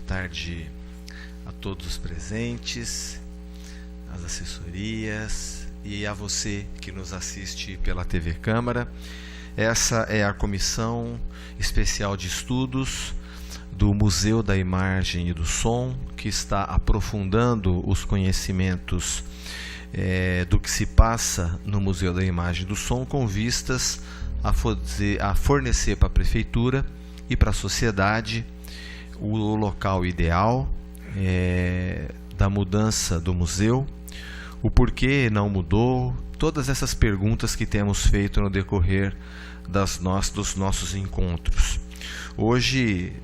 tarde a todos os presentes, às assessorias e a você que nos assiste pela TV Câmara. Essa é a Comissão Especial de Estudos do Museu da Imagem e do Som, que está aprofundando os conhecimentos do que se passa no Museu da Imagem e do Som, com vistas a fornecer para a Prefeitura e para a sociedade o local ideal da mudança do museu, o porquê não mudou, todas essas perguntas que temos feito no decorrer dos nossos encontros. Hoje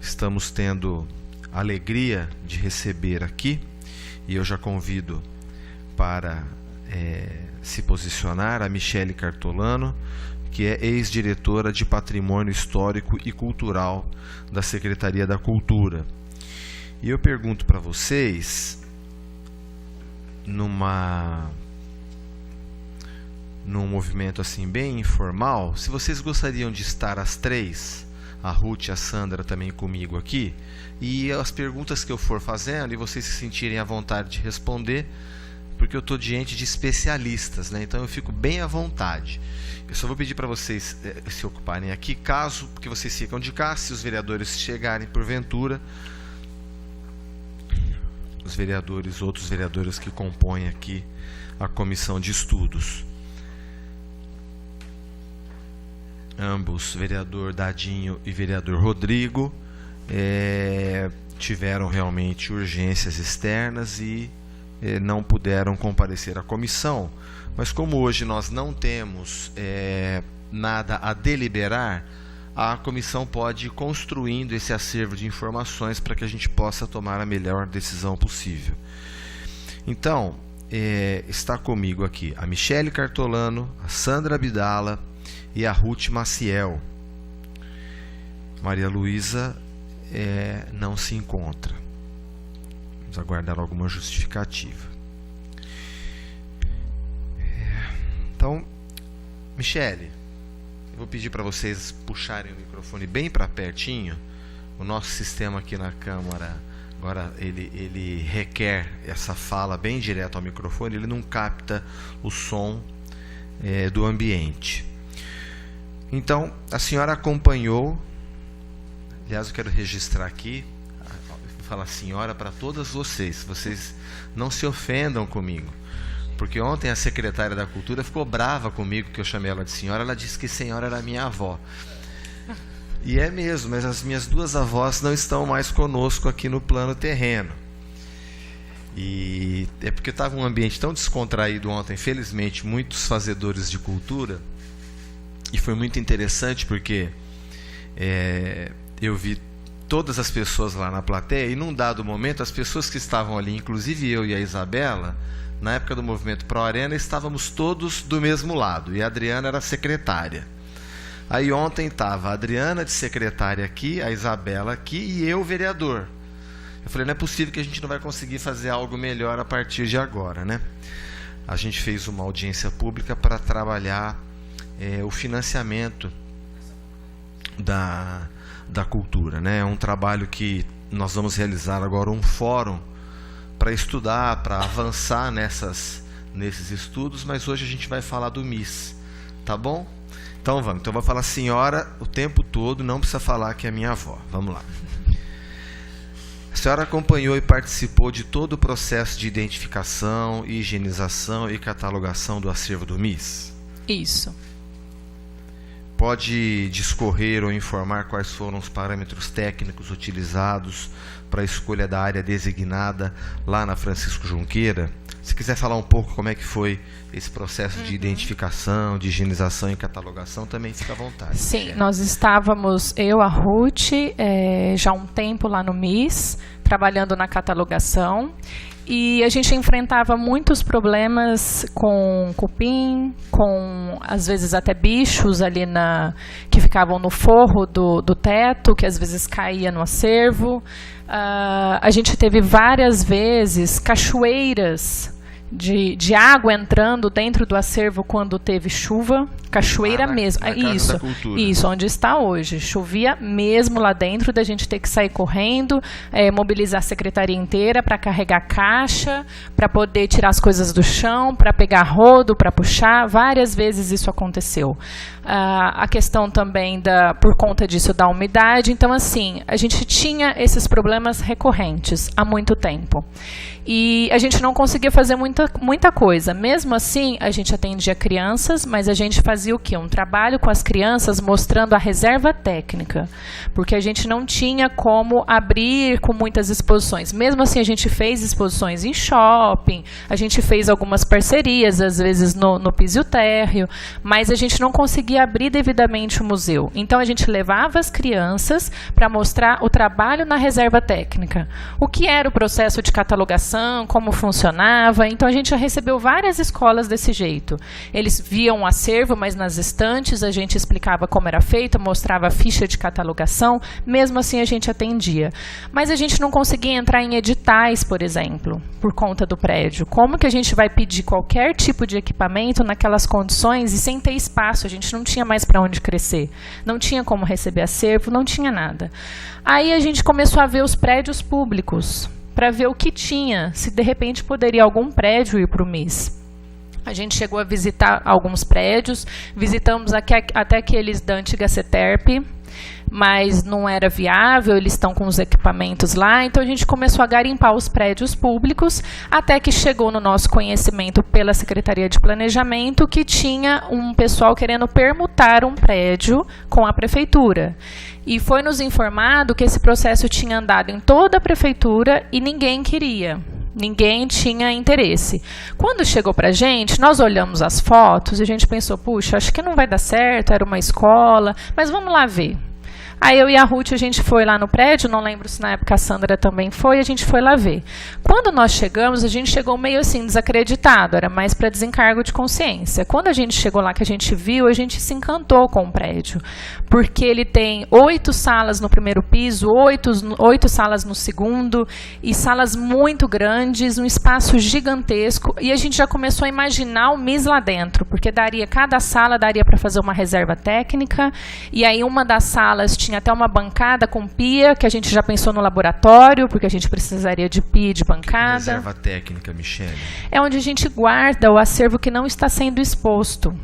estamos tendo a alegria de receber aqui, e eu já convido para se posicionar a Michele Cartolano, que é ex-diretora de Patrimônio Histórico e Cultural da Secretaria da Cultura. E eu pergunto para vocês, num movimento assim bem informal, se vocês gostariam de estar às 3, a Ruth e a Sandra também comigo aqui, e as perguntas que eu for fazendo, e vocês se sentirem à vontade de responder, porque eu estou diante de especialistas, né? Então eu fico bem à vontade. Eu só vou pedir para vocês se ocuparem aqui, caso que vocês ficam de cá, se os vereadores chegarem porventura, outros vereadores que compõem aqui a comissão de estudos. Ambos, vereador Dadinho e vereador Rodrigo, tiveram realmente urgências externas e não puderam comparecer à comissão, mas como hoje nós não temos nada a deliberar, a comissão pode ir construindo esse acervo de informações para que a gente possa tomar a melhor decisão possível. Então, está comigo aqui a Michele Cartolano, a Sandra Abdala e a Ruth Maciel. Maria Luísa não se encontra. Vamos aguardar alguma justificativa. Então, Michele, eu vou pedir para vocês puxarem o microfone bem para pertinho. O nosso sistema aqui na Câmara, agora ele requer essa fala bem direto ao microfone, ele não capta o som do ambiente. Então, a senhora acompanhou, aliás, eu quero registrar aqui, vou falar senhora para todas vocês não se ofendam comigo, porque ontem a secretária da Cultura ficou brava comigo que eu chamei ela de senhora. Ela disse que senhora era minha avó, e é mesmo, mas as minhas duas avós não estão mais conosco aqui no plano terreno, e é porque estava um ambiente tão descontraído ontem, felizmente muitos fazedores de cultura, e foi muito interessante porque eu vi todas as pessoas lá na plateia, e num dado momento as pessoas que estavam ali, inclusive eu e a Isabela, na época do Movimento Pro Arena, estávamos todos do mesmo lado, e a Adriana era secretária. Aí ontem estava a Adriana de secretária aqui, a Isabela aqui e eu vereador. Eu falei, não é possível que a gente não vai conseguir fazer algo melhor a partir de agora, né? A gente fez uma audiência pública para trabalhar o financiamento da cultura, né? É um trabalho que nós vamos realizar agora, um fórum para estudar, para avançar nesses estudos, mas hoje a gente vai falar do MIS, tá bom? Então vamos, então eu vou falar senhora o tempo todo, não precisa falar que é minha avó. Vamos lá. A senhora acompanhou e participou de todo o processo de identificação, higienização e catalogação do acervo do MIS? Isso. Pode discorrer ou informar quais foram os parâmetros técnicos utilizados para a escolha da área designada lá na Francisco Junqueira? Se quiser falar um pouco como é que foi esse processo de identificação, de higienização e catalogação, também fica à vontade. Sim, nós estávamos, eu, a Ruth, já há um tempo lá no MIS, trabalhando na catalogação, e a gente enfrentava muitos problemas com cupim, com às vezes até bichos ali que ficavam no forro do teto, que às vezes caía no acervo. A gente teve várias vezes cachoeiras de água entrando dentro do acervo quando teve chuva. Cachoeira mesmo. Na Casa da Cultura. Isso, onde está hoje. Chovia mesmo lá dentro, da gente ter que sair correndo, mobilizar a secretaria inteira para carregar caixa, para poder tirar as coisas do chão, para pegar rodo, para puxar. Várias vezes isso aconteceu. A questão também, por conta disso, da umidade. Então, assim, a gente tinha esses problemas recorrentes há muito tempo. E a gente não conseguia fazer muita coisa. Mesmo assim, a gente atendia crianças, mas a gente fazia o quê? Um trabalho com as crianças mostrando a reserva técnica, porque a gente não tinha como abrir com muitas exposições. Mesmo assim, a gente fez exposições em shopping, a gente fez algumas parcerias, às vezes no piso térreo, mas a gente não conseguia abrir devidamente o museu. Então, a gente levava as crianças para mostrar o trabalho na reserva técnica. O que era o processo de catalogação, como funcionava. Então, a gente já recebeu várias escolas desse jeito. Eles viam o acervo, mas nas estantes a gente explicava como era feito, mostrava a ficha de catalogação, mesmo assim a gente atendia. Mas a gente não conseguia entrar em editais, por exemplo, por conta do prédio. Como que a gente vai pedir qualquer tipo de equipamento naquelas condições e sem ter espaço? A gente não tinha mais para onde crescer, não tinha como receber acervo, não tinha nada. Aí a gente começou a ver os prédios públicos, para ver o que tinha, se de repente poderia algum prédio ir para o MIS. A gente chegou a visitar alguns prédios, visitamos até aqueles da antiga CETERP, mas não era viável, eles estão com os equipamentos lá, então a gente começou a garimpar os prédios públicos, até que chegou no nosso conhecimento pela Secretaria de Planejamento que tinha um pessoal querendo permutar um prédio com a Prefeitura. E foi nos informado que esse processo tinha andado em toda a Prefeitura e ninguém queria. Ninguém tinha interesse. Quando chegou para a gente, nós olhamos as fotos e a gente pensou, puxa, acho que não vai dar certo, era uma escola, mas vamos lá ver. Aí eu e a Ruth, a gente foi lá no prédio, não lembro se na época a Sandra também foi, a gente foi lá ver. Quando nós chegamos, a gente chegou meio assim, desacreditado, era mais para desencargo de consciência. Quando a gente chegou lá, que a gente viu, a gente se encantou com o prédio, porque ele tem 8 salas no primeiro piso, 8 salas no segundo, e salas muito grandes, um espaço gigantesco, e a gente já começou a imaginar o MIS lá dentro, porque cada sala daria para fazer uma reserva técnica, e aí uma das salas tinha até uma bancada com pia, que a gente já pensou no laboratório, porque a gente precisaria de pia e de bancada. Reserva técnica, Michele? É onde a gente guarda o acervo que não está sendo exposto.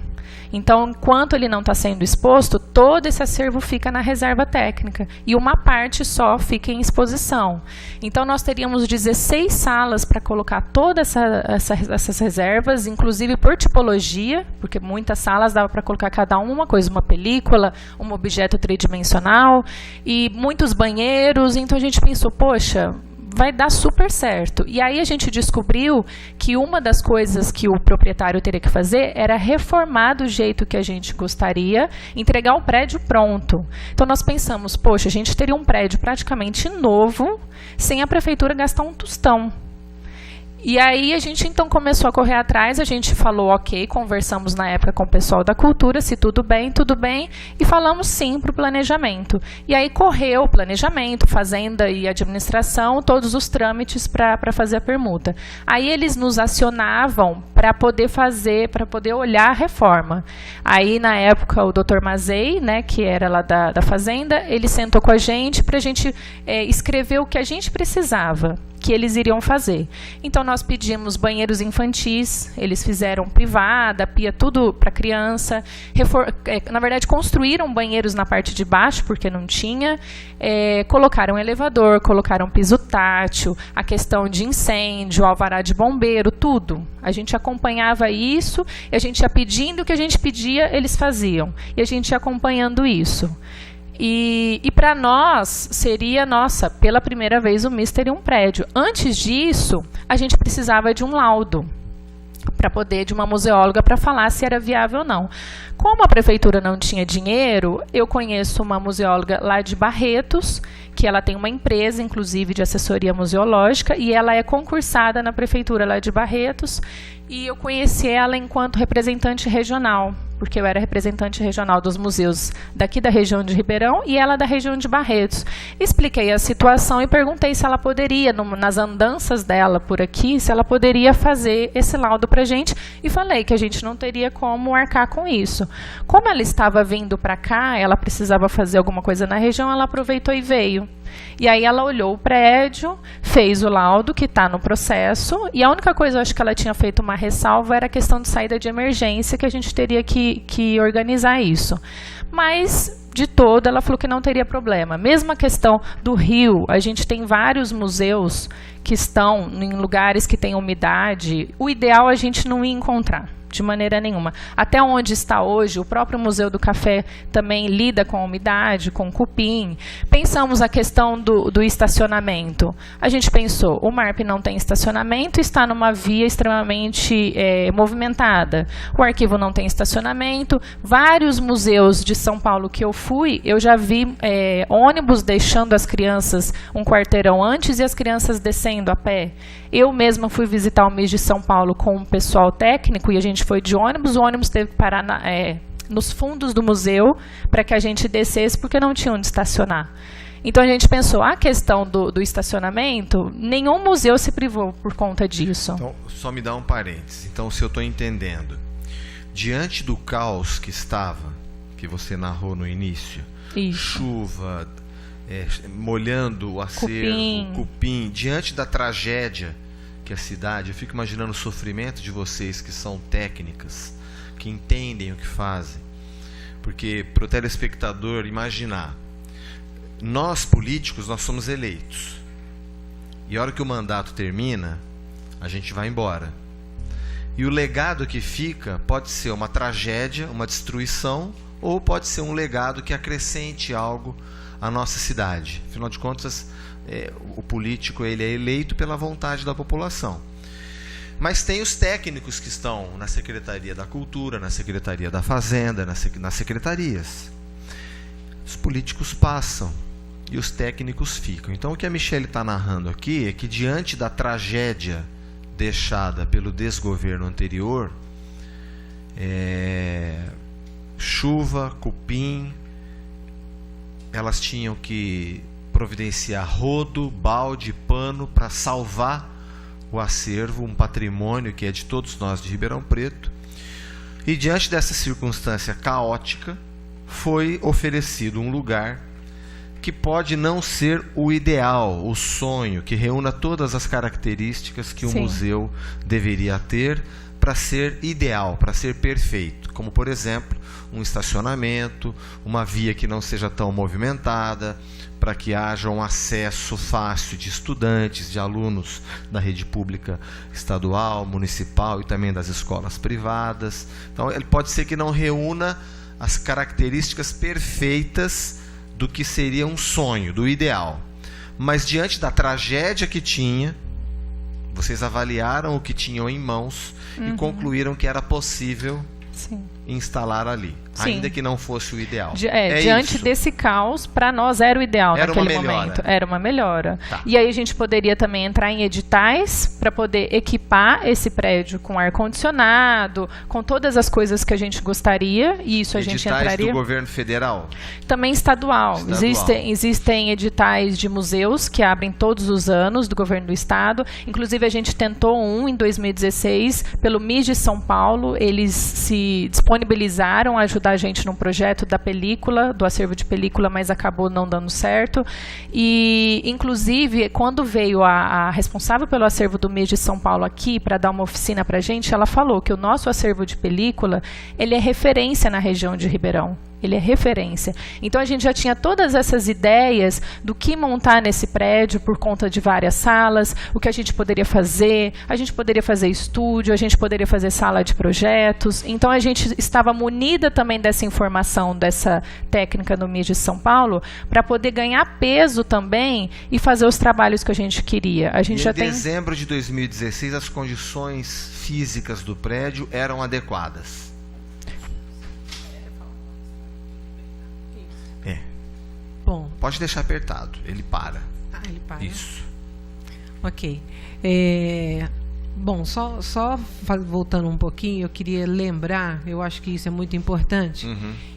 Então, enquanto ele não está sendo exposto, todo esse acervo fica na reserva técnica e uma parte só fica em exposição. Então, nós teríamos 16 salas para colocar todas essas reservas, inclusive por tipologia, porque muitas salas dava para colocar cada uma coisa, uma película, um objeto tridimensional e muitos banheiros. Então, a gente pensou, poxa, vai dar super certo. E aí a gente descobriu que uma das coisas que o proprietário teria que fazer era reformar do jeito que a gente gostaria, entregar o prédio pronto. Então nós pensamos, poxa, a gente teria um prédio praticamente novo, sem a prefeitura gastar um tostão. E aí a gente então começou a correr atrás, a gente falou ok, conversamos na época com o pessoal da cultura, se tudo bem, e falamos sim para o planejamento. E aí correu o planejamento, fazenda e administração, todos os trâmites para fazer a permuta. Aí eles nos acionavam para poder olhar a reforma. Aí na época o Dr. Mazei, né, que era lá da fazenda, ele sentou com a gente para a gente escrever o que a gente precisava, que eles iriam fazer. Então, nós pedimos banheiros infantis, eles fizeram privada, pia, tudo para criança. Na verdade, construíram banheiros na parte de baixo, porque não tinha. Colocaram elevador, colocaram piso tátil, a questão de incêndio, alvará de bombeiro, tudo. A gente acompanhava isso, e a gente ia pedindo o que a gente pedia, eles faziam. E a gente ia acompanhando isso. E para nós, seria, nossa, pela primeira vez o MIS teria um prédio. Antes disso, a gente precisava de um laudo, de uma museóloga para falar se era viável ou não. Como a prefeitura não tinha dinheiro, eu conheço uma museóloga lá de Barretos, que ela tem uma empresa, inclusive, de assessoria museológica, e ela é concursada na prefeitura lá de Barretos, E eu conheci ela enquanto representante regional, porque eu era representante regional dos museus daqui da região de Ribeirão e ela da região de Barretos. Expliquei a situação e perguntei se ela poderia, nas andanças dela por aqui, se ela poderia fazer esse laudo para a gente, e falei que a gente não teria como arcar com isso. Como ela estava vindo para cá, ela precisava fazer alguma coisa na região, ela aproveitou e veio. E aí ela olhou o prédio, fez o laudo, que está no processo, e a única coisa, eu acho que ela tinha feito uma ressalva, era a questão de saída de emergência, que a gente teria que organizar isso. Mas, de todo, ela falou que não teria problema. Mesmo a questão do rio, a gente tem vários museus que estão em lugares que tem umidade, o ideal a gente não ia encontrar. De maneira nenhuma. Até onde está hoje, o próprio Museu do Café também lida com a umidade, com cupim. Pensamos a questão do estacionamento. A gente pensou, o MARP não tem estacionamento, está numa via extremamente movimentada. O arquivo não tem estacionamento. Vários museus de São Paulo que eu fui, eu já vi ônibus deixando as crianças um quarteirão antes e as crianças descendo a pé. Eu mesma fui visitar o MIS de São Paulo com o pessoal técnico e a gente foi de ônibus, o ônibus teve que parar nos fundos do museu para que a gente descesse, porque não tinha onde estacionar. Então a gente pensou, a questão do estacionamento, nenhum museu se privou por conta disso. Então, só me dá um parênteses. Então, se eu estou entendendo, diante do caos que estava, que você narrou no início, Isso. chuva, molhando o acervo, cupim, diante da tragédia que a cidade, eu fico imaginando o sofrimento de vocês que são técnicas, que entendem o que fazem, porque para o telespectador imaginar, nós políticos, nós somos eleitos, e a hora que o mandato termina, a gente vai embora, e o legado que fica pode ser uma tragédia, uma destruição, ou pode ser um legado que acrescente algo à nossa cidade. Afinal de contas, o político ele é eleito pela vontade da população. Mas tem os técnicos que estão na Secretaria da Cultura, na Secretaria da Fazenda, nas secretarias. Os políticos passam e os técnicos ficam. Então o que a Michele está narrando aqui é que diante da tragédia deixada pelo desgoverno anterior, chuva, cupim, elas tinham que providenciar rodo, balde, pano para salvar o acervo, um patrimônio que é de todos nós de Ribeirão Preto. E diante dessa circunstância caótica, foi oferecido um lugar que pode não ser o ideal, o sonho, que reúna todas as características que um museu deveria ter para ser ideal, para ser perfeito, como por exemplo um estacionamento, uma via que não seja tão movimentada, para que haja um acesso fácil de estudantes, de alunos da rede pública estadual, municipal e também das escolas privadas. Então ele pode ser que não reúna as características perfeitas do que seria um sonho, do ideal. Mas diante da tragédia que tinha, vocês avaliaram o que tinham em mãos e concluíram que era possível instalar ali, ainda que não fosse o ideal. Diante desse caos, para nós era o ideal naquele momento. Era uma melhora. Tá. E aí a gente poderia também entrar em editais para poder equipar esse prédio com ar-condicionado, com todas as coisas que a gente gostaria, e isso a gente entraria... Editais do governo federal? Também estadual. Existem editais de museus que abrem todos os anos do governo do estado. Inclusive a gente tentou um em 2016 pelo MIS de São Paulo. Eles se disponibilizaram a ajudar a gente num projeto da película, do acervo de película, mas acabou não dando certo. E, inclusive, quando veio a responsável pelo acervo do MIS de São Paulo aqui para dar uma oficina para a gente, ela falou que o nosso acervo de película ele é referência na região de Ribeirão. Ele é referência. Então a gente já tinha todas essas ideias do que montar nesse prédio por conta de várias salas, o que a gente poderia fazer estúdio, a gente poderia fazer sala de projetos. Então a gente estava munida também dessa informação, dessa técnica no MIS de São Paulo, para poder ganhar peso também e fazer os trabalhos que a gente queria. A gente em dezembro de 2016, as condições físicas do prédio eram adequadas. Bom. Pode deixar apertado, ele para. Ele para. Isso. Ok. Bom, só voltando um pouquinho, eu queria lembrar, eu acho que isso é muito importante,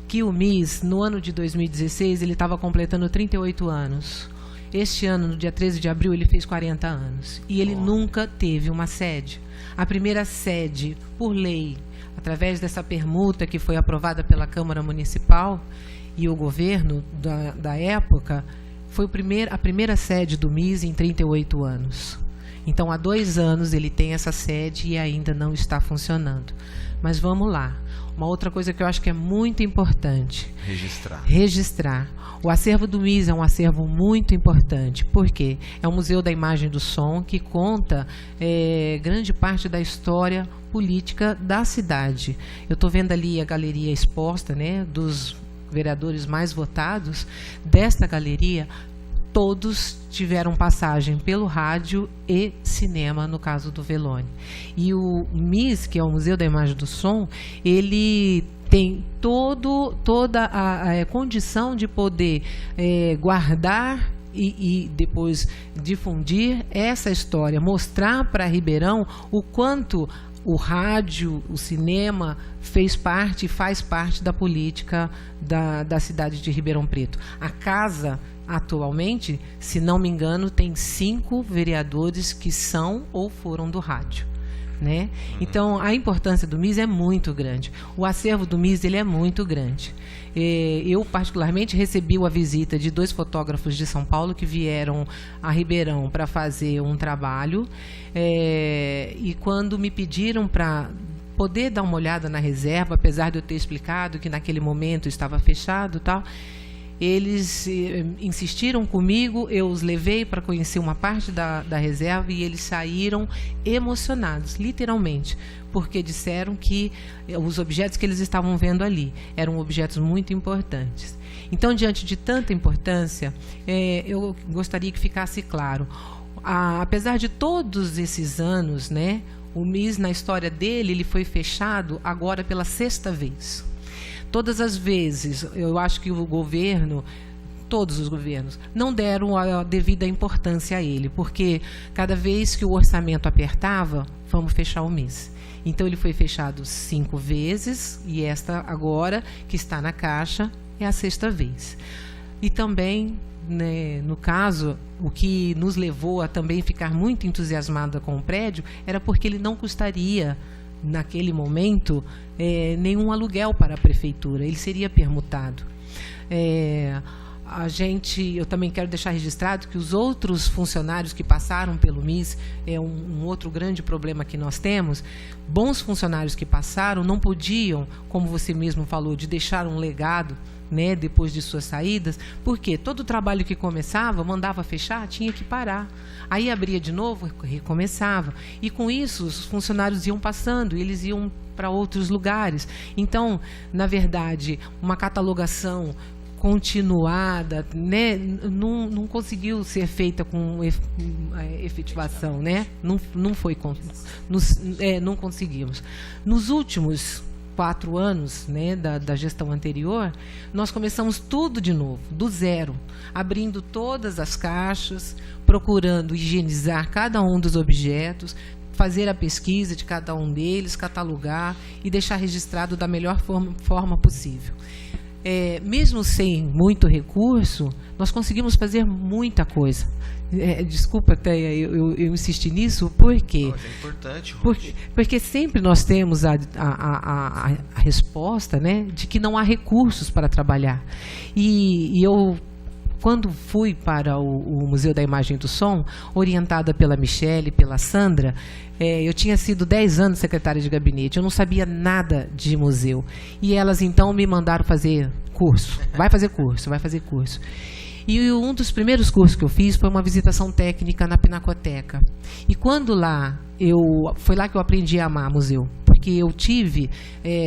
que o MIS, no ano de 2016, ele estava completando 38 anos. Este ano, no dia 13 de abril, ele fez 40 anos. E ele nunca teve uma sede. A primeira sede, por lei, através dessa permuta que foi aprovada pela Câmara Municipal e o governo da época, foi a primeira sede do MIS em 38 anos. Então, há 2 anos ele tem essa sede e ainda não está funcionando. Mas vamos lá. Uma outra coisa que eu acho que é muito importante. Registrar. O acervo do MIS é um acervo muito importante. Por quê? É um museu da imagem e do som que conta grande parte da história política da cidade. Eu estou vendo ali a galeria exposta, né, dos vereadores mais votados. Desta galeria, todos tiveram passagem pelo rádio e cinema, no caso do Velone. E o MIS, que é o Museu da Imagem e do Som, ele tem toda a condição de poder guardar e depois difundir essa história, mostrar para Ribeirão o quanto o rádio, o cinema faz parte da política da cidade de Ribeirão Preto. A casa, atualmente, se não me engano, tem 5 vereadores que são ou foram do rádio, né? Então, a importância do MIS é muito grande. O acervo do MIS, ele é muito grande. Eu, particularmente, recebi a visita de 2 fotógrafos de São Paulo que vieram a Ribeirão para fazer um trabalho. E quando me pediram para poder dar uma olhada na reserva, apesar de eu ter explicado que naquele momento estava fechado e tal, eles insistiram comigo, eu os levei para conhecer uma parte da reserva e eles saíram emocionados, literalmente, porque disseram que os objetos que eles estavam vendo ali eram objetos muito importantes. Então, diante de tanta importância, eu gostaria que ficasse claro, apesar de todos esses anos, né, o MIS, na história dele, ele foi fechado agora pela 6ª vez. Todas as vezes, eu acho que o governo, todos os governos, não deram a devida importância a ele, porque cada vez que o orçamento apertava, vamos fechar o MIS. Então, ele foi fechado 5 vezes, e esta agora, que está na Caixa, é a 6ª vez. E também, né, no caso, o que nos levou a também ficar muito entusiasmada com o prédio, era porque ele não custaria, naquele momento, nenhum aluguel para a prefeitura, ele seria permutado. Eu também quero deixar registrado que os outros funcionários que passaram pelo MIS, um outro grande problema que nós temos, bons funcionários que passaram não podiam, como você mesmo falou, de deixar um legado, né, depois de suas saídas, porque todo o trabalho que começava, mandava fechar, tinha que parar. Aí abria de novo, recomeçava. E com isso, os funcionários iam passando, eles iam para outros lugares. Então, na verdade, uma catalogação continuada, né, não conseguiu ser feita com efetivação, né? Não conseguimos. Nos últimos 4 anos, né, da gestão anterior, nós começamos tudo de novo, do zero, abrindo todas as caixas, procurando higienizar cada um dos objetos, fazer a pesquisa de cada um deles, catalogar e deixar registrado da melhor forma possível. Mesmo sem muito recurso, nós conseguimos fazer muita coisa. Desculpa até eu insistir nisso, porque é importante, porque sempre nós temos a resposta, né, de que não há recursos para trabalhar. E eu, quando fui para o Museu da Imagem e do Som, orientada pela Michele, pela Sandra, eu tinha sido 10 anos secretária de gabinete, eu não sabia nada de museu. E elas, então, me mandaram fazer curso. Vai fazer curso. E um dos primeiros cursos que eu fiz foi uma visitação técnica na Pinacoteca. E quando foi lá que eu aprendi a amar museu. Porque eu tive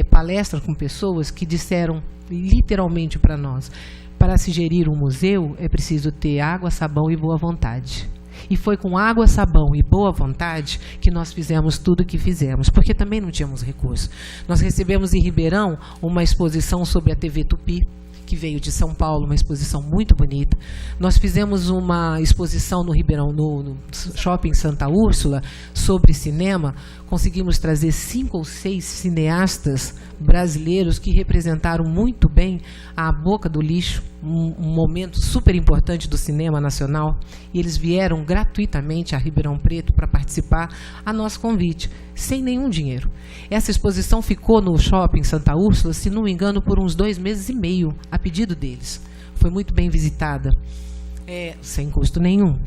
palestras com pessoas que disseram literalmente para nós: para se gerir um museu é preciso ter água, sabão e boa vontade. E foi com água, sabão e boa vontade que nós fizemos tudo o que fizemos, porque também não tínhamos recursos. Nós recebemos em Ribeirão uma exposição sobre a TV Tupi, que veio de São Paulo, uma exposição muito bonita. Nós fizemos uma exposição no Ribeirão, no Shopping Santa Úrsula, sobre cinema. Conseguimos trazer 5 ou 6 cineastas brasileiros que representaram muito bem a Boca do Lixo, um momento super importante do cinema nacional, e eles vieram gratuitamente a Ribeirão Preto para participar a nosso convite, sem nenhum dinheiro. Essa exposição ficou no Shopping Santa Úrsula, se não me engano, por uns 2 meses e meio, a pedido deles. Foi muito bem visitada, sem custo nenhum.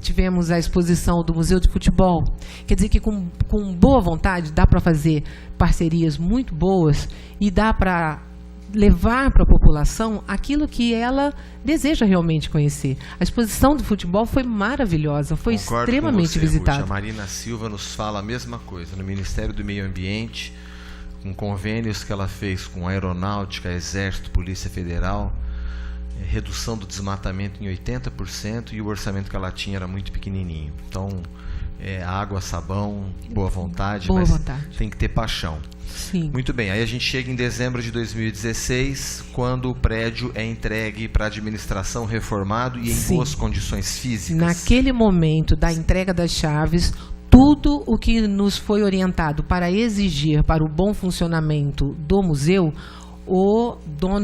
Tivemos a exposição do Museu de Futebol. Quer dizer que com boa vontade dá para fazer parcerias muito boas e dá para levar para a população aquilo que ela deseja realmente conhecer. A exposição do futebol foi maravilhosa, foi extremamente visitada. A Marina Silva nos fala a mesma coisa. No Ministério do Meio Ambiente, com convênios que ela fez com a Aeronáutica, Exército, Polícia Federal, redução do desmatamento em 80%, e o orçamento que ela tinha era muito pequenininho. Então, água, sabão, boa vontade, mas tem que ter paixão. Sim. Muito bem, aí a gente chega em dezembro de 2016, quando o prédio é entregue para a administração, reformado e em boas condições físicas. Naquele momento da entrega das chaves, tudo o que nos foi orientado para exigir para o bom funcionamento do museu, o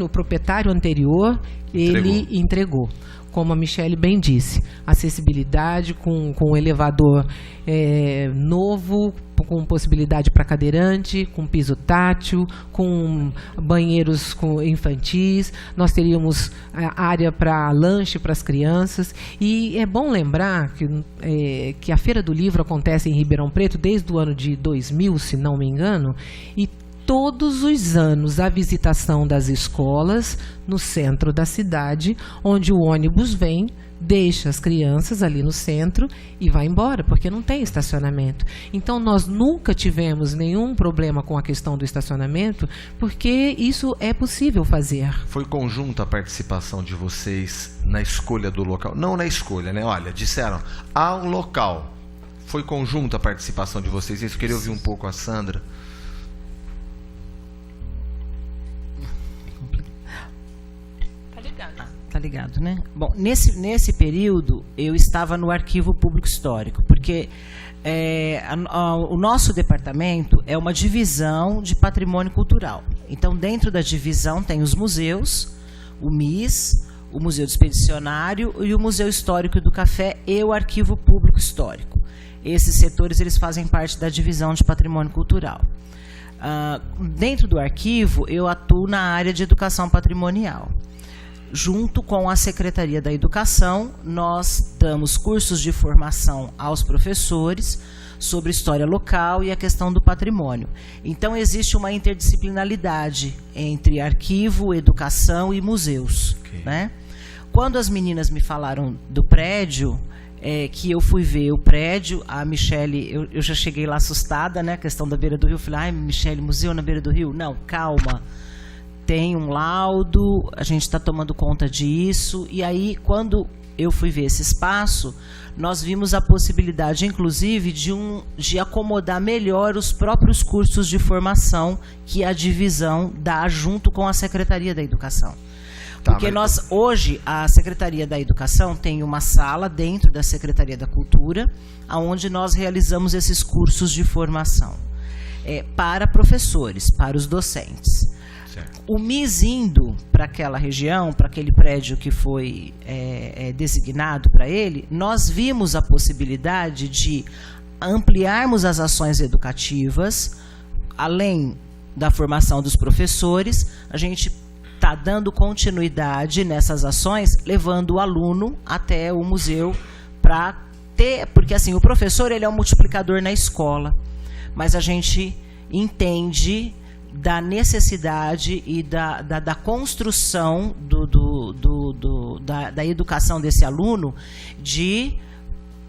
proprietário anterior, ele entregou. Como a Michele bem disse, acessibilidade com elevador novo, com possibilidade para cadeirante, com piso tátil, com banheiros infantis. Nós teríamos área para lanche para as crianças. E é bom lembrar que a Feira do Livro acontece em Ribeirão Preto desde o ano de 2000, se não me engano, e todos os anos a visitação das escolas no centro da cidade, onde o ônibus vem, deixa as crianças ali no centro e vai embora, porque não tem estacionamento. Então, nós nunca tivemos nenhum problema com a questão do estacionamento, porque isso é possível fazer. Foi conjunta a participação de vocês na escolha do local? Não na escolha, né? Olha, disseram, há um local. Foi conjunta a participação de vocês? Eu queria ouvir um pouco a Sandra. Tá ligado, né? Bom, nesse período eu estava no Arquivo Público Histórico, porque o nosso departamento é uma divisão de patrimônio cultural. Então, dentro da divisão tem os museus, o MIS, o Museu do Expedicionário e o Museu Histórico do Café e o Arquivo Público Histórico. Esses setores eles fazem parte da divisão de patrimônio cultural. Dentro do arquivo, eu atuo na área de educação patrimonial. Junto com a Secretaria da Educação, nós damos cursos de formação aos professores sobre história local e a questão do patrimônio. Então, existe uma interdisciplinaridade entre arquivo, educação e museus. Okay. Né? Quando as meninas me falaram do prédio, que eu fui ver o prédio, a Michele, eu já cheguei lá assustada, né? A questão da beira do rio, eu falei, ai, Michele, museu na beira do rio? Não, calma. Tem um laudo, a gente está tomando conta disso. E aí, quando eu fui ver esse espaço, nós vimos a possibilidade, inclusive, de acomodar melhor os próprios cursos de formação que a divisão dá junto com a Secretaria da Educação. Porque hoje, a Secretaria da Educação tem uma sala dentro da Secretaria da Cultura, onde nós realizamos esses cursos de formação para professores, para os docentes. O MIS indo para aquela região, para aquele prédio que foi designado para ele, nós vimos a possibilidade de ampliarmos as ações educativas, além da formação dos professores, a gente está dando continuidade nessas ações, levando o aluno até o museu para ter, porque assim, o professor ele é um multiplicador na escola, mas a gente entende da necessidade e da construção da educação desse aluno de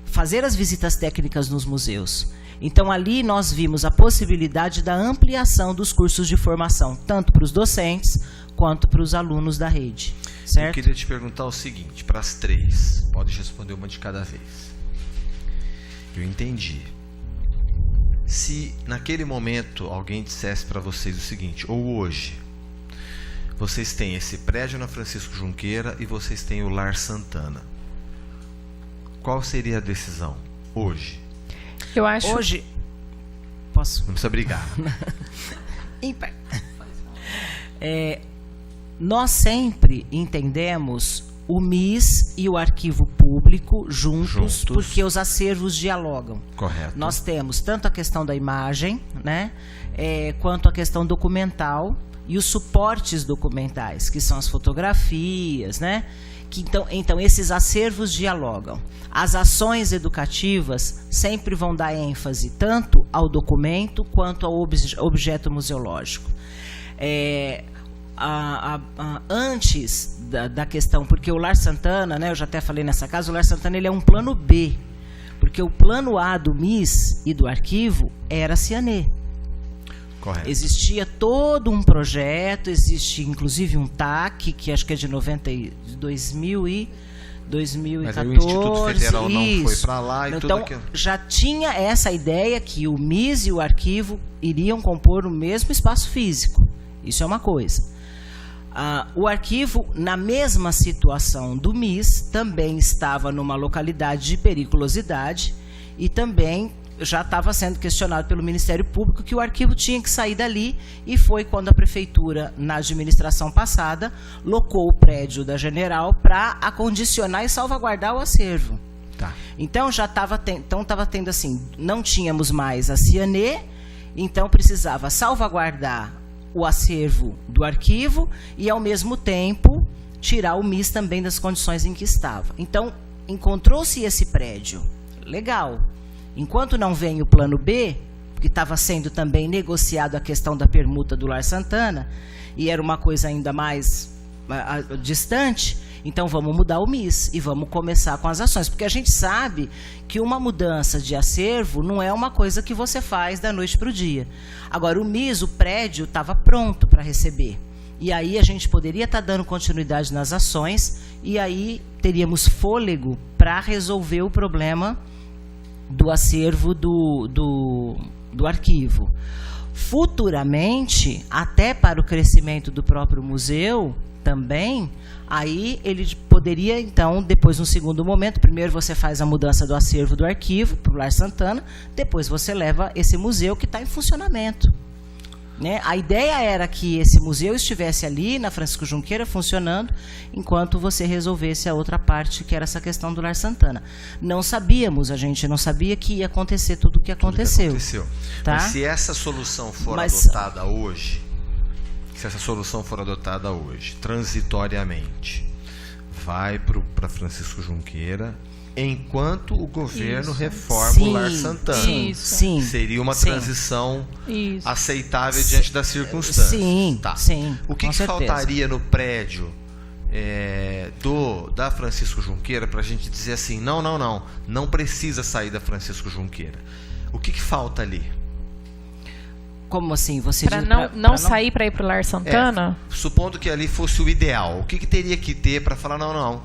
fazer as visitas técnicas nos museus. Então, ali nós vimos a possibilidade da ampliação dos cursos de formação, tanto para os docentes quanto para os alunos da rede. Certo? Eu queria te perguntar o seguinte, para as três, pode responder uma de cada vez. Eu entendi. Se naquele momento alguém dissesse para vocês o seguinte, ou hoje, vocês têm esse prédio na Francisco Junqueira e vocês têm o Lar Santana. Qual seria a decisão hoje? Eu acho... Hoje... Posso? Não precisa brigar. Nós sempre entendemos o MIS e o arquivo público juntos, porque os acervos dialogam. Correto. Nós temos tanto a questão da imagem, né, quanto a questão documental e os suportes documentais, que são as fotografias, né? Que então esses acervos dialogam. As ações educativas sempre vão dar ênfase tanto ao documento quanto ao objeto museológico. Antes da questão, porque o Lar Santana, né, eu já até falei nessa casa, o Lar Santana ele é um plano B, porque o plano A do MIS e do arquivo era a Cianê. Correto. Existia todo um projeto, existe inclusive um TAC, que acho que é de 2014. Mas aí o Instituto Federal não foi para lá e então, tudo aquilo. Já tinha essa ideia que o MIS e o arquivo iriam compor o mesmo espaço físico. Isso é uma coisa. O arquivo, na mesma situação do MIS, também estava numa localidade de periculosidade e também já estava sendo questionado pelo Ministério Público que o arquivo tinha que sair dali, e foi quando a Prefeitura, na administração passada, locou o prédio da General para acondicionar e salvaguardar o acervo. Tá. Então já estava tendo assim, não tínhamos mais a Cianê, então precisava salvaguardar o acervo do arquivo e, ao mesmo tempo, tirar o MIS também das condições em que estava. Então, encontrou-se esse prédio. Legal. Enquanto não vem o plano B, que estava sendo também negociado a questão da permuta do Lar Santana, e era uma coisa ainda mais distante, então vamos mudar o MIS e vamos começar com as ações. Porque a gente sabe que uma mudança de acervo não é uma coisa que você faz da noite para o dia. Agora, o MIS, o prédio, estava pronto para receber. E aí a gente poderia estar dando continuidade nas ações, e aí teríamos fôlego para resolver o problema do acervo do arquivo. Futuramente, até para o crescimento do próprio museu também, aí ele poderia, então, depois, num segundo momento, primeiro você faz a mudança do acervo do arquivo para o Lar Santana, depois você leva esse museu que está em funcionamento. Né? A ideia era que esse museu estivesse ali na Francisco Junqueira funcionando, enquanto você resolvesse a outra parte, que era essa questão do Lar Santana. Não sabíamos, a gente não sabia que ia acontecer tudo o que aconteceu. Tá? Mas se essa solução for adotada hoje, transitoriamente, vai para Francisco Junqueira, enquanto o governo reforma o Lar Santana. Sim. Seria uma transição aceitável diante das circunstâncias. Sim, tá. Sim. O que faltaria no prédio da Francisco Junqueira para a gente dizer assim, não precisa sair da Francisco Junqueira? O que falta ali? Como assim? Você para não sair para ir para o Lar Santana? Supondo que ali fosse o ideal, o que teria que ter para falar não,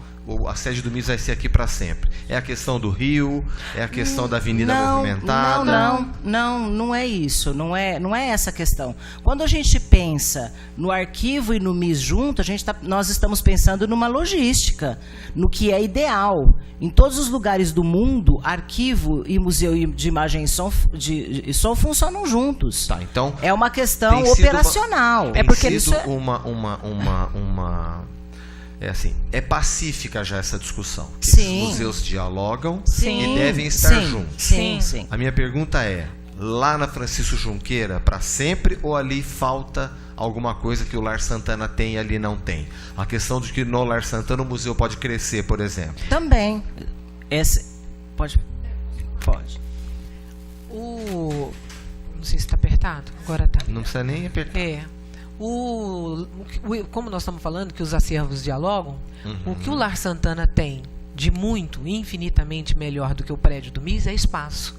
a sede do MIS vai ser aqui para sempre? É a questão do rio? É a questão da avenida movimentada? Não é isso. Não é essa a questão. Quando a gente pensa no arquivo e no MIS junto, nós estamos pensando numa logística, no que é ideal. Em todos os lugares do mundo, arquivo e museu de imagem e som funcionam juntos. Tá, então, é uma questão operacional. É porque isso é pacífica já essa discussão. Que os museus dialogam e devem estar juntos. Sim. A minha pergunta é, lá na Francisco Junqueira, para sempre, ou ali falta alguma coisa que o Lar Santana tem e ali não tem? A questão de que no Lar Santana o museu pode crescer, por exemplo. Também. Pode. Não sei se está apertado. Agora está. Não precisa nem apertar. Como nós estamos falando que os acervos dialogam, o que o Lar Santana tem de infinitamente melhor do que o prédio do MIS é espaço.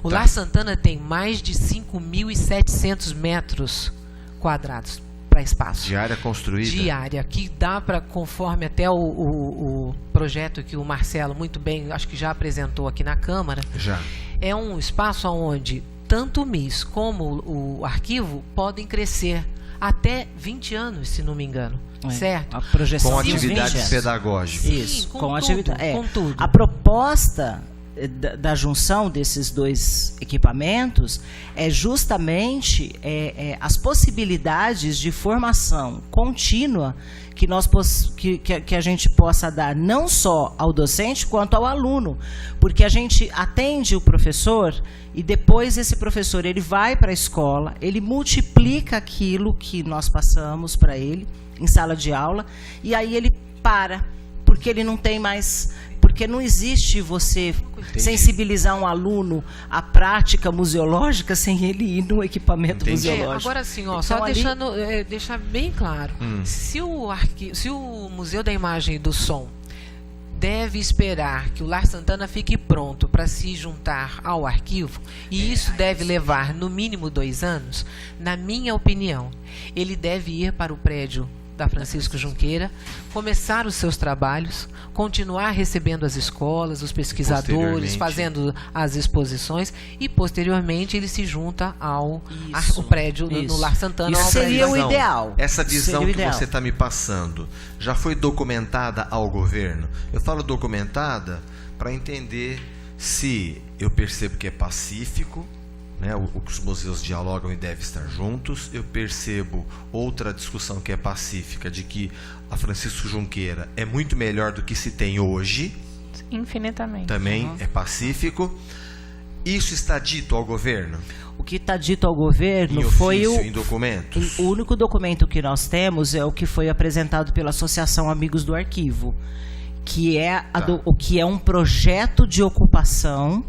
O Lar Santana tem mais de 5.700 metros quadrados para espaço. De área construída? De área, que dá para, conforme até o projeto que o Marcelo muito bem, acho que já apresentou aqui na Câmara, é um espaço onde tanto o MIS como o arquivo podem crescer até 20 anos, se não me engano. Certo? A projeção com de atividades 20 anos. pedagógicas. Isso, Sim, com com tudo, atividade. com tudo. A proposta da junção desses dois equipamentos é justamente as possibilidades de formação contínua que a gente possa dar não só ao docente quanto ao aluno, porque a gente atende o professor e depois esse professor ele vai para a escola, ele multiplica aquilo que nós passamos para ele em sala de aula e aí ele para, porque ele não tem mais... Porque não existe você sensibilizar um aluno à prática museológica sem ele ir no equipamento museológico. Agora sim, então, só deixar bem claro. Se o Museu da Imagem e do Som deve esperar que o Lar Santana fique pronto para se juntar ao arquivo, e isso deve levar no mínimo 2 anos, na minha opinião, ele deve ir para o prédio da Francisco Junqueira, começar os seus trabalhos, continuar recebendo as escolas, os pesquisadores, fazendo as exposições e, posteriormente, ele se junta ao prédio no Lar Santana. Isso seria o ideal. Essa visão que você está me passando já foi documentada ao governo? Eu falo documentada para entender se eu percebo que é pacífico, né, os museus dialogam e devem estar juntos. Eu percebo outra discussão que é pacífica, de que a Francisco Junqueira é muito melhor do que se tem hoje. Infinitamente. Também é pacífico. Isso está dito ao governo? O que está dito ao governo em documentos? O único documento que nós temos é o que foi apresentado pela Associação Amigos do Arquivo, que é, o que é um projeto de ocupação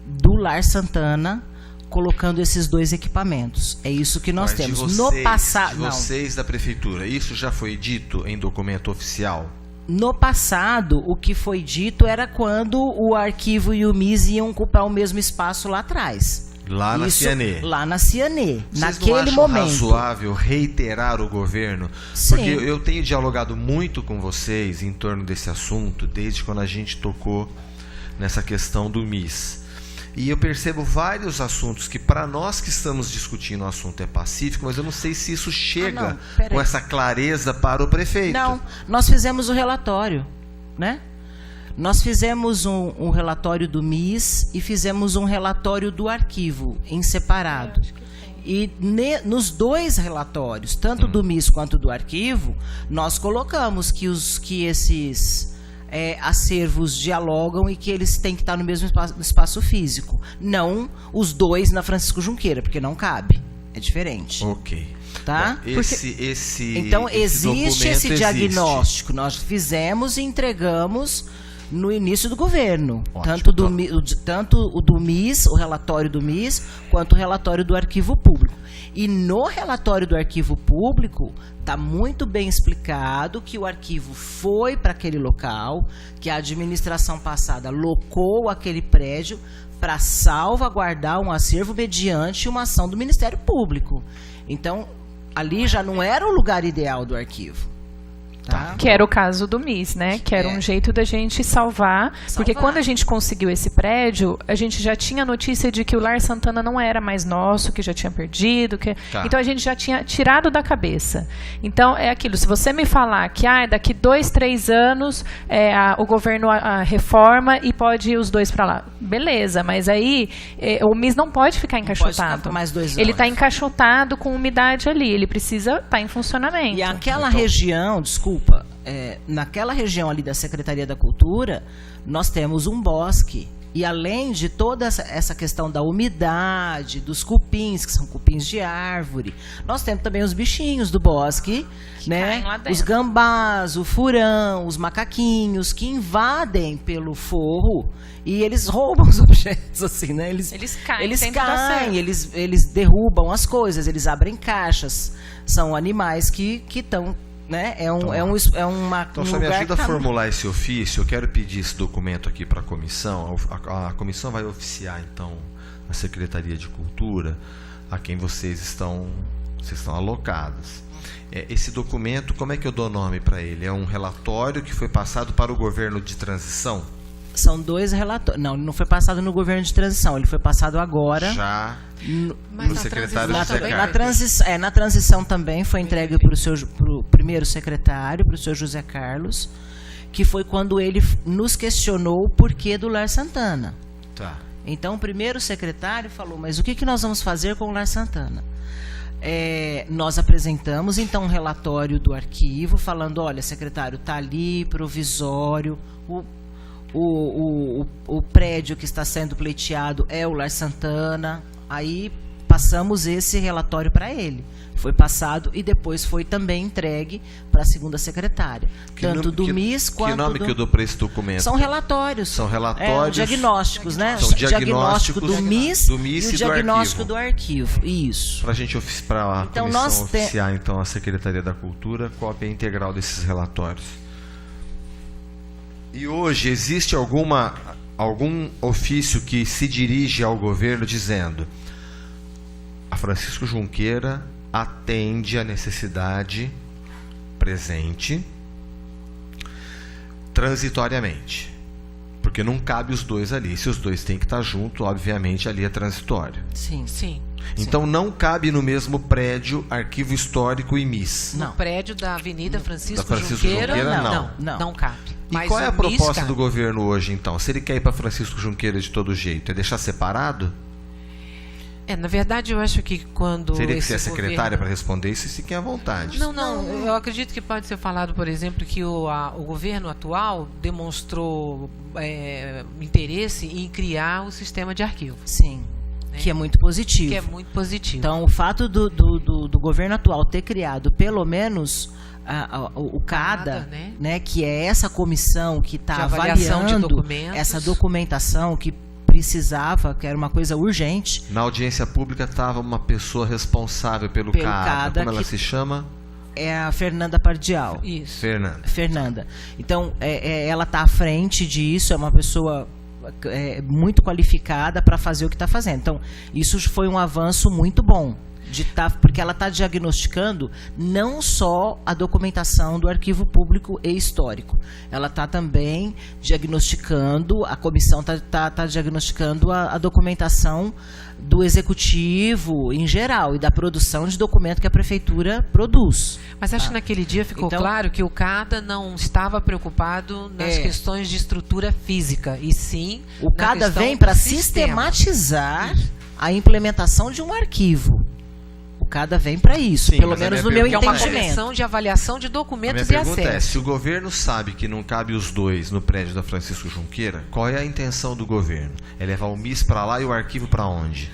do Lar Santana, colocando esses 2 equipamentos. É isso que nós temos. No passado, vocês da prefeitura, isso já foi dito em documento oficial? No passado, o que foi dito era quando o arquivo e o MIS iam ocupar o mesmo espaço lá atrás. Lá na Cianê. Lá na Cianê, naquele não acham momento. Razoável reiterar o governo? Sim. Porque eu tenho dialogado muito com vocês em torno desse assunto, desde quando a gente tocou nessa questão do MIS. E eu percebo vários assuntos que, para nós que estamos discutindo o assunto, é pacífico, mas eu não sei se isso chega com essa clareza para o prefeito. Não, nós fizemos o relatório, né? Nós fizemos um relatório do MIS e fizemos um relatório do arquivo, em separado. E nos 2 relatórios, tanto do MIS quanto do arquivo, nós colocamos que esses acervos dialogam e que eles têm que estar no mesmo espaço físico. Não os 2 na Francisco Junqueira, porque não cabe. É diferente. Ok. Tá? Bom, então, existe esse diagnóstico. Nós fizemos e entregamos no início do governo. Tanto o do MIS, o relatório do MIS, quanto o relatório do Arquivo Público. E no relatório do Arquivo Público está muito bem explicado que o arquivo foi para aquele local, que a administração passada locou aquele prédio para salvaguardar um acervo mediante uma ação do Ministério Público. Então, ali já não era o lugar ideal do arquivo. Tá? Que era o caso do MIS, né? Que era um jeito da gente salvar, porque quando a gente conseguiu esse prédio, a gente já tinha notícia de que o Lar Santana não era mais nosso, que já tinha perdido, então a gente já tinha tirado da cabeça. Então é aquilo, se você me falar que daqui 2, 3 anos o governo reforma e pode ir os 2 para lá, beleza, mas aí o MIS não pode ficar encaixotado. Pode ficar por mais 2 anos. Ele está encaixotado com umidade ali, ele precisa estar em funcionamento. E aquela região, desculpa, naquela região ali da Secretaria da Cultura, nós temos um bosque. E além de toda essa questão da umidade, dos cupins, que são cupins de árvore, nós temos também os bichinhos do bosque, né? Os gambás, o furão, os macaquinhos, que invadem pelo forro e eles roubam os objetos, assim, né? Eles caem, eles derrubam as coisas, eles abrem caixas. São animais que estão... Né? Então, só me ajuda a formular esse ofício. Eu quero pedir esse documento aqui para a comissão. A comissão vai oficiar, então, a Secretaria de Cultura, a quem vocês estão alocados. Esse documento, como é que eu dou nome para ele? É um relatório que foi passado para o governo de transição? São 2 relatórios. Não, ele não foi passado no governo de transição, ele foi passado agora. Já No secretário José Carlos. Na transição também foi entregue para o primeiro secretário, para o senhor José Carlos, que foi quando ele nos questionou o porquê do Lar Santana. Tá. Então, o primeiro secretário falou, mas o que nós vamos fazer com o Lar Santana? Nós apresentamos, então, um relatório do arquivo, falando, olha, secretário, está ali, provisório, o prédio que está sendo pleiteado é o Lar Santana. Aí passamos esse relatório para ele. Foi passado e depois foi também entregue para a segunda secretária. Tanto do MIS quanto que nome que eu dou para esse documento? São relatórios. São relatórios. Diagnósticos, né? São diagnósticos do MIS e o diagnóstico do arquivo. Isso. Para a gente, para a comissão oficiar, então, a Secretaria da Cultura, cópia integral desses relatórios. E hoje existe algum ofício que se dirige ao governo dizendo: a Francisco Junqueira atende a necessidade presente transitoriamente, porque não cabe os dois ali. Se os dois têm que estar juntos, obviamente ali é transitório. Sim, sim. Então não cabe no mesmo prédio Arquivo Histórico e MIS. No prédio da Avenida Francisco Junqueira, não cabe. E mas qual é a proposta do governo hoje, então? Se ele quer ir para Francisco Junqueira de todo jeito, é deixar separado? Na verdade, eu acho que quando... Teria que ser a secretária para responder isso, e se quer à vontade. Não, eu acredito que pode ser falado, por exemplo, que o governo atual demonstrou interesse em criar o sistema de arquivo. Sim, né? Que é muito positivo. Então, o fato do governo atual ter criado, pelo menos, o CADA, né, que é essa comissão que está avaliando essa documentação que precisava, que era uma coisa urgente. Na audiência pública estava uma pessoa responsável pelo CADA. Como ela se chama? É a Fernanda Pardial. Isso. Fernanda. Então, ela está à frente disso, é uma pessoa muito qualificada para fazer o que está fazendo. Então, isso foi um avanço muito bom. Porque ela está diagnosticando não só a documentação do arquivo público e histórico, ela está também diagnosticando, a comissão está diagnosticando a documentação do executivo em geral e da produção de documento que a prefeitura produz. Mas acho que naquele dia ficou claro que o CADA não estava preocupado nas questões de estrutura física, e sim o CADA vem para sistematizar a implementação de um arquivo. O CADA vem para isso, sim, pelo menos no meu entendimento. É uma comissão de avaliação de documentos e acesso. A pergunta é, se o governo sabe que não cabe os dois no prédio da Francisco Junqueira, qual é a intenção do governo? É levar o MIS para lá e o arquivo para onde?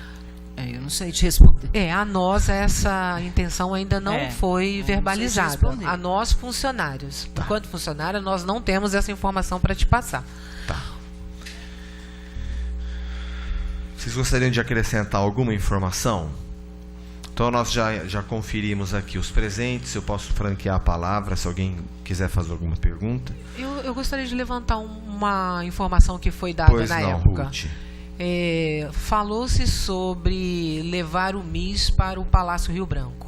Eu não sei te responder. A nós essa intenção ainda não foi verbalizada. A nós, funcionários. Tá. Enquanto funcionário, nós não temos essa informação para te passar. Tá. Vocês gostariam de acrescentar alguma informação? Então nós já conferimos aqui os presentes. Eu posso franquear a palavra se alguém quiser fazer alguma pergunta. Eu gostaria de levantar uma informação que foi dada na época. Ruth. Falou-se sobre levar o MIS para o Palácio Rio Branco.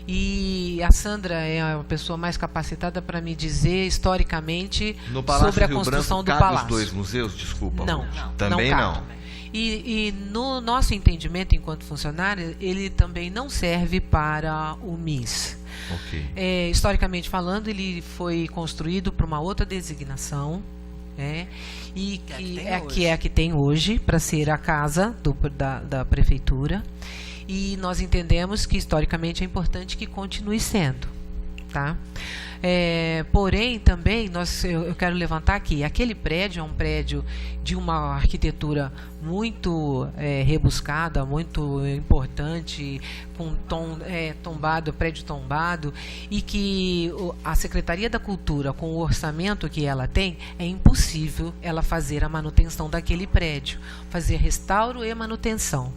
E a Sandra é a pessoa mais capacitada para me dizer historicamente sobre a construção do palácio. Os dois museus, desculpa. Não, também não. E no nosso entendimento enquanto funcionário, ele também não serve para o MIS. Okay. Historicamente falando, ele foi construído para uma outra designação, e que é a que tem hoje, para ser a casa da prefeitura. E nós entendemos que historicamente é importante que continue sendo, tá? Porém, também eu quero levantar aqui, aquele prédio é um prédio de uma arquitetura muito rebuscada, muito importante, com prédio tombado, e que a Secretaria da Cultura, com o orçamento que ela tem, é impossível ela fazer a manutenção daquele prédio, fazer restauro e manutenção.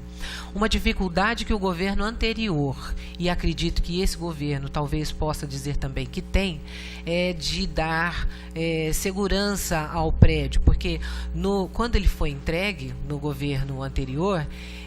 Uma dificuldade que o governo anterior, e acredito que esse governo talvez possa dizer também que tem, é de dar segurança ao prédio, porque porque quando ele foi entregue no governo anterior,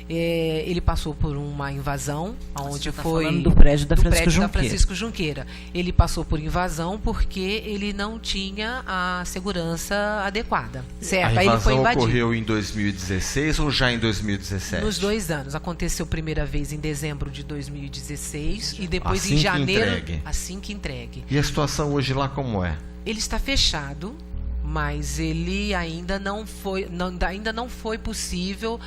ele passou por uma invasão, onde foi do prédio da Francisco Junqueira. Ele passou por invasão porque ele não tinha a segurança adequada, certo? A invasão aí ele foi invadido. Ocorreu em 2016 ou já em 2017? Nos 2 anos. Aconteceu primeira vez em dezembro de 2016 e depois assim em janeiro, assim que entregue. E a situação hoje lá como é? Ele está fechado, mas ele ainda não foi possível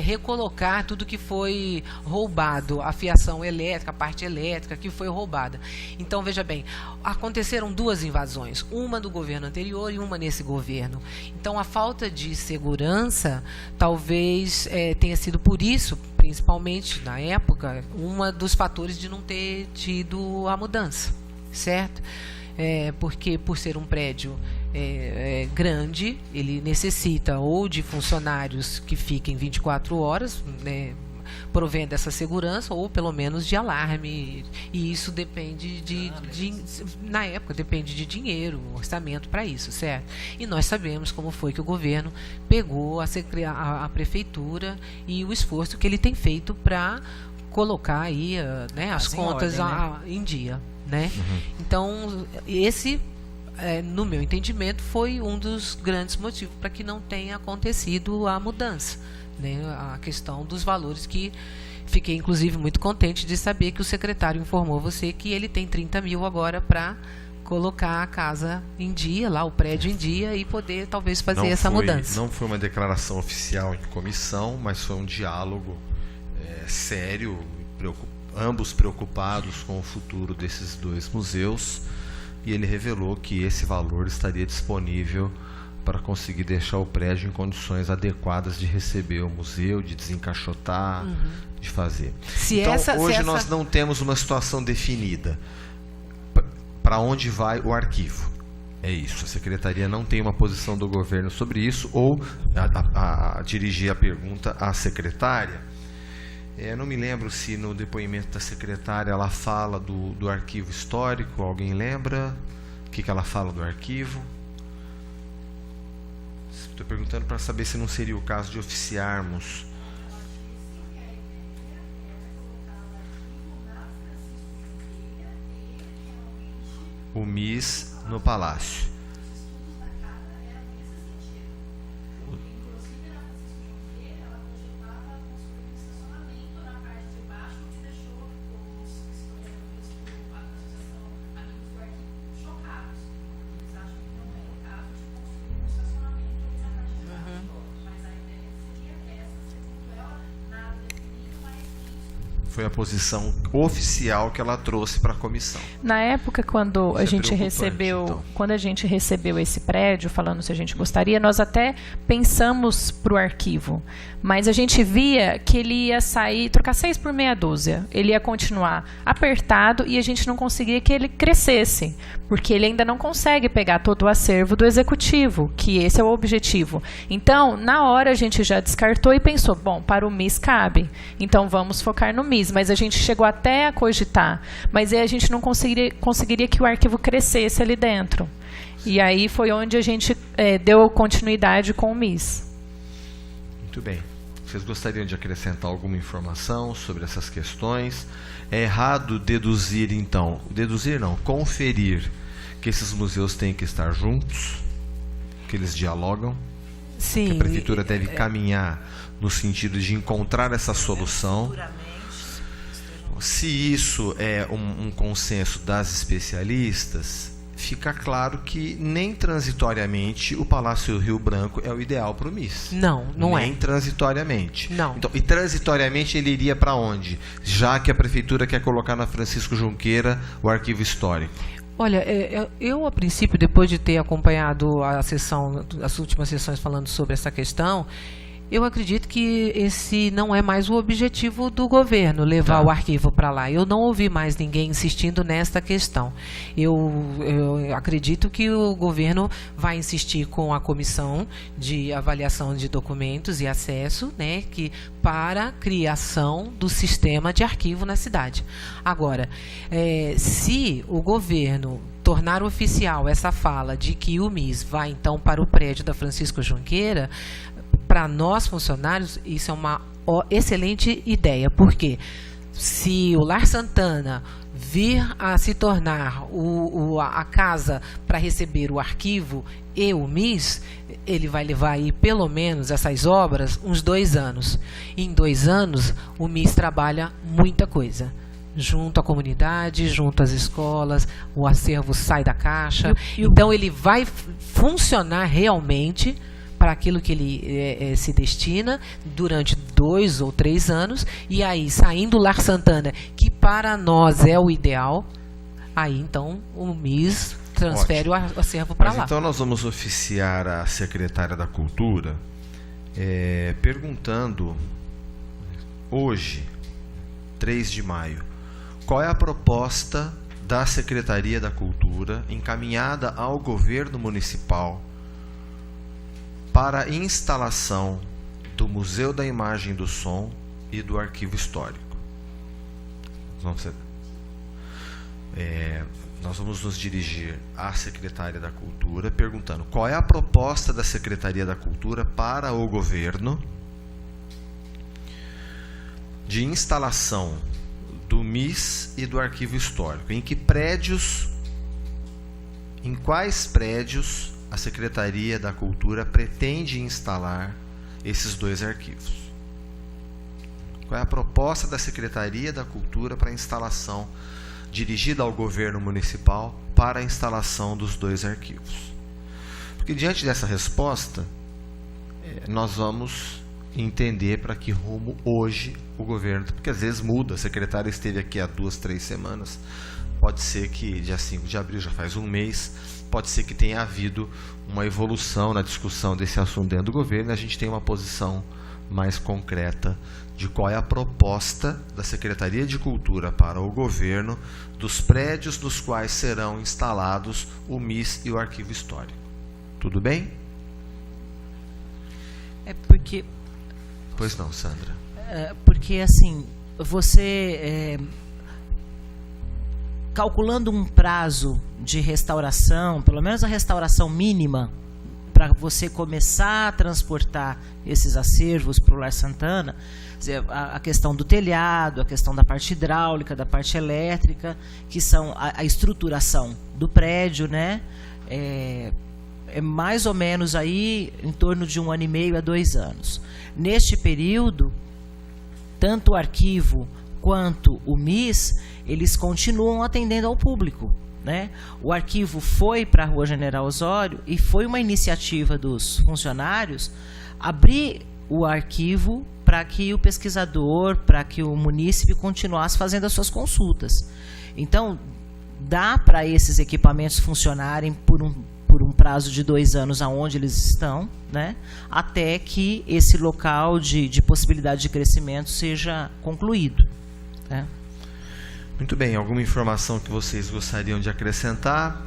recolocar tudo que foi roubado, a fiação elétrica, a parte elétrica que foi roubada. Então, veja bem, aconteceram 2 invasões, uma do governo anterior e uma nesse governo. Então, a falta de segurança talvez tenha sido por isso, principalmente na época, um dos fatores de não ter tido a mudança, certo? Porque por ser um prédio grande, ele necessita ou de funcionários que fiquem 24 horas, né, provendo essa segurança, ou pelo menos de alarme, e isso depende na época, depende de dinheiro, orçamento para isso, certo? E nós sabemos como foi que o governo pegou a prefeitura e o esforço que ele tem feito para colocar aí, né, as contas em dia, né? Então, esse, no meu entendimento, foi um dos grandes motivos para que não tenha acontecido a mudança, né? A questão dos valores, que fiquei inclusive muito contente de saber que o secretário informou você que ele tem 30 mil agora para colocar a casa em dia, lá o prédio em dia, e poder talvez fazer essa mudança. Não foi uma declaração oficial em comissão, mas foi um diálogo sério, ambos preocupados com o futuro desses 2 museus, e ele revelou que esse valor estaria disponível para conseguir deixar o prédio em condições adequadas de receber o museu, de desencaixotar, de fazer. Hoje nós não temos uma situação definida. Para onde vai o arquivo? É isso. A secretaria não tem uma posição do governo sobre isso, ou dirigir a pergunta à secretária. Não me lembro se no depoimento da secretária ela fala do arquivo histórico. Alguém lembra o que ela fala do arquivo? Estou perguntando para saber se não seria o caso de oficiarmos. O MIS no Palácio. Foi a posição oficial que ela trouxe para a comissão. Na época, quando a gente recebeu esse prédio, falando se a gente gostaria, nós até pensamos para o arquivo, mas a gente via que ele ia sair, trocar 6 por meia dúzia. Ele ia continuar apertado e a gente não conseguia que ele crescesse, porque ele ainda não consegue pegar todo o acervo do executivo, que esse é o objetivo. Então, na hora a gente já descartou e pensou, bom, para o MIS cabe, então vamos focar no MIS. Mas a gente chegou até a cogitar, mas aí a gente não conseguiria que o arquivo crescesse ali dentro. E aí foi onde a gente deu continuidade com o MIS. Muito bem. Vocês gostariam de acrescentar alguma informação sobre essas questões? É errado deduzir, então, conferir que esses museus têm que estar juntos, que eles dialogam? Sim. Que a prefeitura deve caminhar no sentido de encontrar essa solução. Se isso é um consenso das especialistas, fica claro que nem transitoriamente o Palácio Rio Branco é o ideal para o MIS. Não é. Nem transitoriamente. Não. Então, e transitoriamente ele iria para onde? Já que a prefeitura quer colocar na Francisco Junqueira o arquivo histórico. Olha, eu a princípio, depois de ter acompanhado as últimas sessões falando sobre essa questão, Eu acredito que esse não é mais o objetivo do governo, levar o arquivo para lá. Eu não ouvi mais ninguém insistindo nesta questão. Eu acredito que o governo vai insistir com a comissão de avaliação de documentos e acesso, né, para a criação do sistema de arquivo na cidade. Agora, se o governo tornar oficial essa fala de que o MIS vai então para o prédio da Francisco Junqueira, para nós funcionários isso é uma excelente ideia, porque se o Lar Santana vir a se tornar a casa para receber o arquivo e o MIS, ele vai levar aí pelo menos essas obras uns 2 anos. Em 2 anos o MIS trabalha muita coisa junto à comunidade, junto às escolas, o acervo sai da caixa, então ele vai funcionar realmente para aquilo que ele se destina durante 2 ou 3 anos, e aí saindo o Lar Santana, que para nós é o ideal, aí então o MIS transfere o acervo para lá. Então nós vamos oficiar a secretária da Cultura perguntando hoje, 3 de maio, qual é a proposta da Secretaria da Cultura encaminhada ao governo municipal para a instalação do Museu da Imagem e do Som e do Arquivo Histórico. Nós vamos nos dirigir à Secretaria da Cultura perguntando qual é a proposta da Secretaria da Cultura para o governo de instalação do MIS e do Arquivo Histórico. Em quais prédios a Secretaria da Cultura pretende instalar esses 2 arquivos? Qual é a proposta da Secretaria da Cultura para a instalação, dirigida ao governo municipal, para a instalação dos 2 arquivos? Porque diante dessa resposta, nós vamos entender para que rumo hoje o governo, porque às vezes muda, a secretária esteve aqui há 2, 3 semanas, pode ser que dia 5 de abril, já faz 1 mês, pode ser que tenha havido uma evolução na discussão desse assunto dentro do governo, e a gente tem uma posição mais concreta de qual é a proposta da Secretaria de Cultura para o governo dos prédios nos quais serão instalados o MIS e o Arquivo Histórico. Tudo bem? Porque... Pois não, Sandra. Porque, assim, você... calculando um prazo de restauração, pelo menos a restauração mínima, para você começar a transportar esses acervos para o Lar Santana, a questão do telhado, a questão da parte hidráulica, da parte elétrica, que são a estruturação do prédio, né? É mais ou menos aí em torno de 1 ano e meio a 2 anos. Neste período, tanto o arquivo quanto o MIS, eles continuam atendendo ao público, né? O arquivo foi para a Rua General Osório e foi uma iniciativa dos funcionários abrir o arquivo para que o pesquisador, para que o munícipe continuasse fazendo as suas consultas. Então, dá para esses equipamentos funcionarem por um prazo de 2 anos aonde eles estão, né? Até que esse local de possibilidade de crescimento seja concluído, né? Muito bem, alguma informação que vocês gostariam de acrescentar?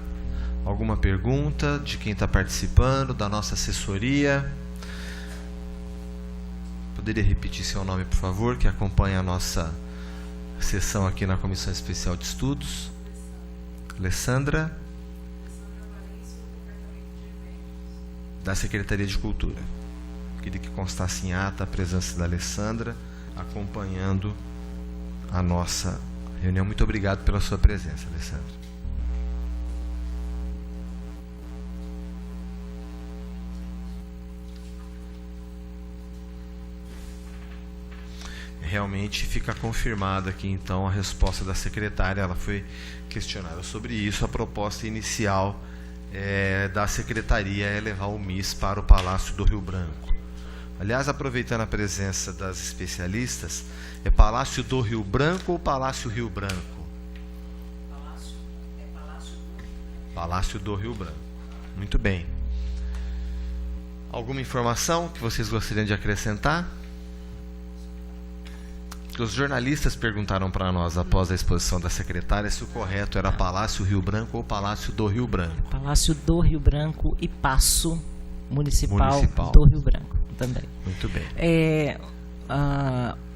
Alguma pergunta de quem está participando, da nossa assessoria? Poderia repetir seu nome, por favor, que acompanha a nossa sessão aqui na Comissão Especial de Estudos? Alessandra, da Secretaria de Cultura. Queria que constasse em ata a presença da Alessandra, acompanhando a nossa reunião. Muito obrigado pela sua presença, Alessandra. Realmente fica confirmada aqui então a resposta da secretária. Ela foi questionada sobre isso. A proposta inicial da secretaria é levar o MIS para o Palácio do Rio Branco. Aliás, aproveitando a presença das especialistas, é Palácio do Rio Branco ou Palácio Rio Branco? Palácio do Rio Branco. Muito bem. Alguma informação que vocês gostariam de acrescentar? Os jornalistas perguntaram para nós, após a exposição da secretária, se o correto era Palácio Rio Branco ou Palácio do Rio Branco. Palácio do Rio Branco e Paço Municipal do Rio Branco também. Muito bem.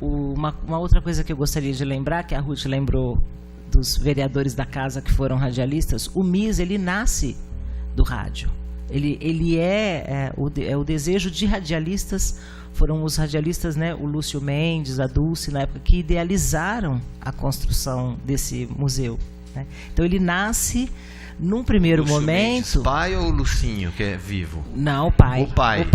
Uma outra coisa que eu gostaria de lembrar, que a Ruth lembrou dos vereadores da casa que foram radialistas, o MIS, ele nasce do rádio. Ele é o desejo de radialistas. Foram os radialistas, né, o Lúcio Mendes, a Dulce, na época, que idealizaram a construção desse museu, né? Então ele nasce num primeiro Lúcio momento. Mendes, pai ou o Lucinho, que é vivo? Não, o pai. O pai.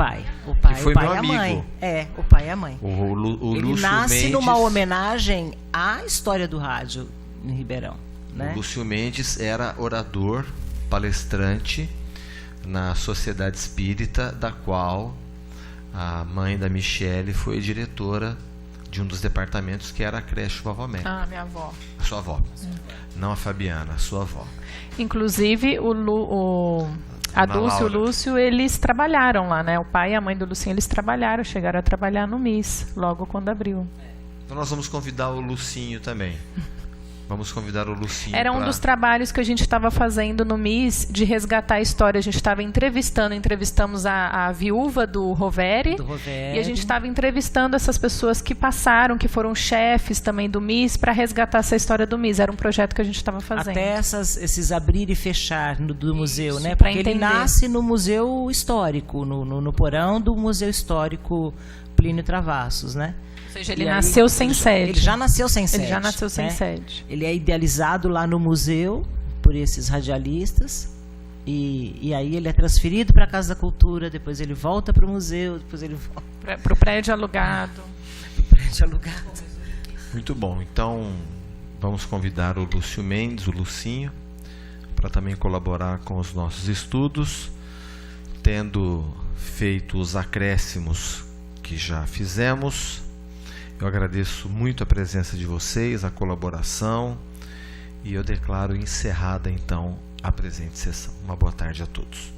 Que foi o pai meu e a mãe. Amigo. O pai e a mãe. O ele Lúcio nasce Mendes, numa homenagem à história do rádio em Ribeirão, né? O Lúcio Mendes era orador, palestrante na Sociedade Espírita, da qual a mãe da Michele foi diretora de um dos departamentos, que era a creche Vovó América. Ah, minha avó. A sua avó. Não a Fabiana, a sua avó. Inclusive, a Dulce e o Lúcio, eles trabalharam lá, né? O pai e a mãe do Lucinho, eles trabalharam, chegaram a trabalhar no MIS, logo quando abriu. Então nós vamos convidar o Lucinho também. Vamos convidar o Lucinho. Era um dos trabalhos que a gente estava fazendo no MIS, de resgatar a história. A gente estava entrevistamos a viúva do Roveri. E a gente estava entrevistando essas pessoas que passaram, que foram chefes também do MIS, para resgatar essa história do MIS. Era um projeto que a gente estava fazendo. Até esses abrir e fechar do museu, né? Porque ele nasce no Museu Histórico, no porão do Museu Histórico Plínio Travassos, né? Ou seja, ele nasceu sem sede. Ele já nasceu sem sede. Ele já nasceu sem sede. Ele é idealizado lá no museu por esses radialistas. E aí ele é transferido para a Casa da Cultura, depois ele volta para o museu, depois ele volta para o prédio alugado. Muito bom. Então, vamos convidar o Lúcio Mendes, o Lucinho, para também colaborar com os nossos estudos, tendo feito os acréscimos que já fizemos. Eu agradeço muito a presença de vocês, a colaboração, e eu declaro encerrada então a presente sessão. Uma boa tarde a todos.